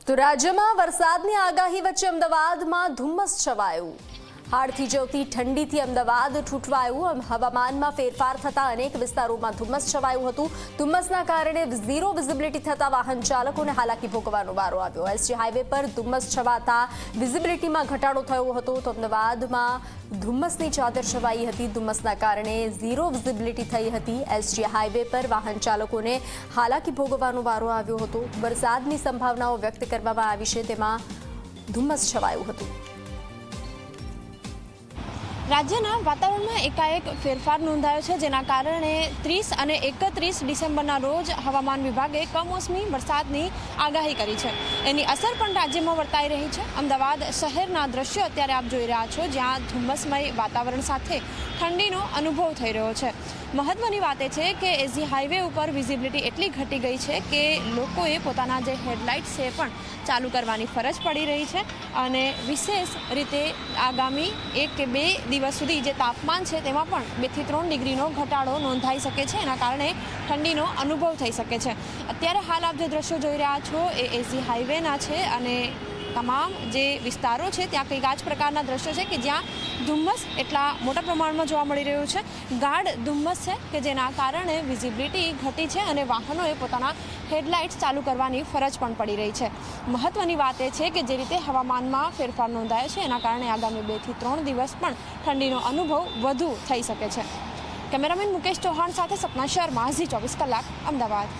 તો રાજ્યમાં વરસાદની આગાહી વચ્ચે અમદાવાદમાં ધુમ્મસ છવાયું। હાડથી જવતી ઠંડીથી અમદાવાદ ઠૂંઠવાયું। હવામાનમાં ફેરફાર થતા અનેક વિસ્તારોમાં ધુમ્મસ છવાયું હતું। ધુમ્મસના કારણે ઝીરો વિઝિબિલિટી થતા વાહન ચાલકોને હાલાકી ભોગવવાનો વારો આવ્યો। એસજી હાઈવે પર ધુમ્મસ છવાતા વિઝિબિલિટીમાં ઘટાડો થયો હતો તો અમદાવાદમાં ધુમ્મસની ચાદર છવાઈ હતી। ધુમ્મસના કારણે ઝીરો વિઝિબિલિટી થઈ હતી। એસજી હાઈવે પર વાહન ચાલકોને હાલાકી ભોગવવાનો વારો આવ્યો હતો। વરસાદની સંભાવનાઓ વ્યક્ત કરવામાં આવી છે, તેમાં ધુમ્મસ છવાયું હતું। રાજ્યના વાતાવરણમાં એકાએક ફેરફાર નોંધાયો છે, જેના કારણે 30 અને 31 ડિસેમ્બરના રોજ હવામાન વિભાગે કમોસમી વરસાદની આગાહી કરી છે। એની અસર પણ રાજ્યમાં વર્તાઈ રહી છે। અમદાવાદ શહેરના દ્રશ્યો અત્યારે આપ જોઈ રહ્યા છો, જ્યાં ધુમ્મસમય વાતાવરણ સાથે ઠંડીનો અનુભવ થઈ રહ્યો છે। મહત્વની વાત એ છે કે એસજી હાઈવે ઉપર વિઝિબિલિટી એટલી ઘટી ગઈ છે કે લોકોએ પોતાના જે હેડલાઇટ્સ છે પણ ચાલુ કરવાની ફરજ પડી રહી છે અને વિશેષ રીતે આગામી 1 કે 2 દિવસ સુધી જે તાપમાન છે તેમાં પણ 2 થી 3 ડિગ્રીનો ઘટાડો નોંધાઈ શકે છે। એના કારણે ઠંડીનો અનુભવ થઈ શકે છે। અત્યારે હાલ આપ જે દ્રશ્યો જોઈ રહ્યા છો એ એસજી હાઈવેના છે અને તમામ જે વિસ્તારો છે ત્યાં કંઈક આ જ પ્રકારના દ્રશ્યો છે કે જ્યાં ધુમ્મસ એટલા મોટા પ્રમાણમાં જોવા મળી રહ્યું છે। ગાઢ ધુમ્મસ છે કે જેના કારણે વિઝિબિલિટી ઘટી છે અને વાહનોએ પોતાના હેડલાઇટ્સ ચાલુ કરવાની ફરજ પણ પડી રહી છે। મહત્વની વાત એ છે કે જે રીતે હવામાનમાં ફેરફાર નોંધાયો છે એના કારણે આગામી 2 થી 3 દિવસ પણ ઠંડીનો અનુભવ વધુ થઈ શકે છે। કેમેરામેન મુકેશ ચૌહાણ સાથે સપના શર્મા, ઝી 24 કલાક, અમદાવાદ।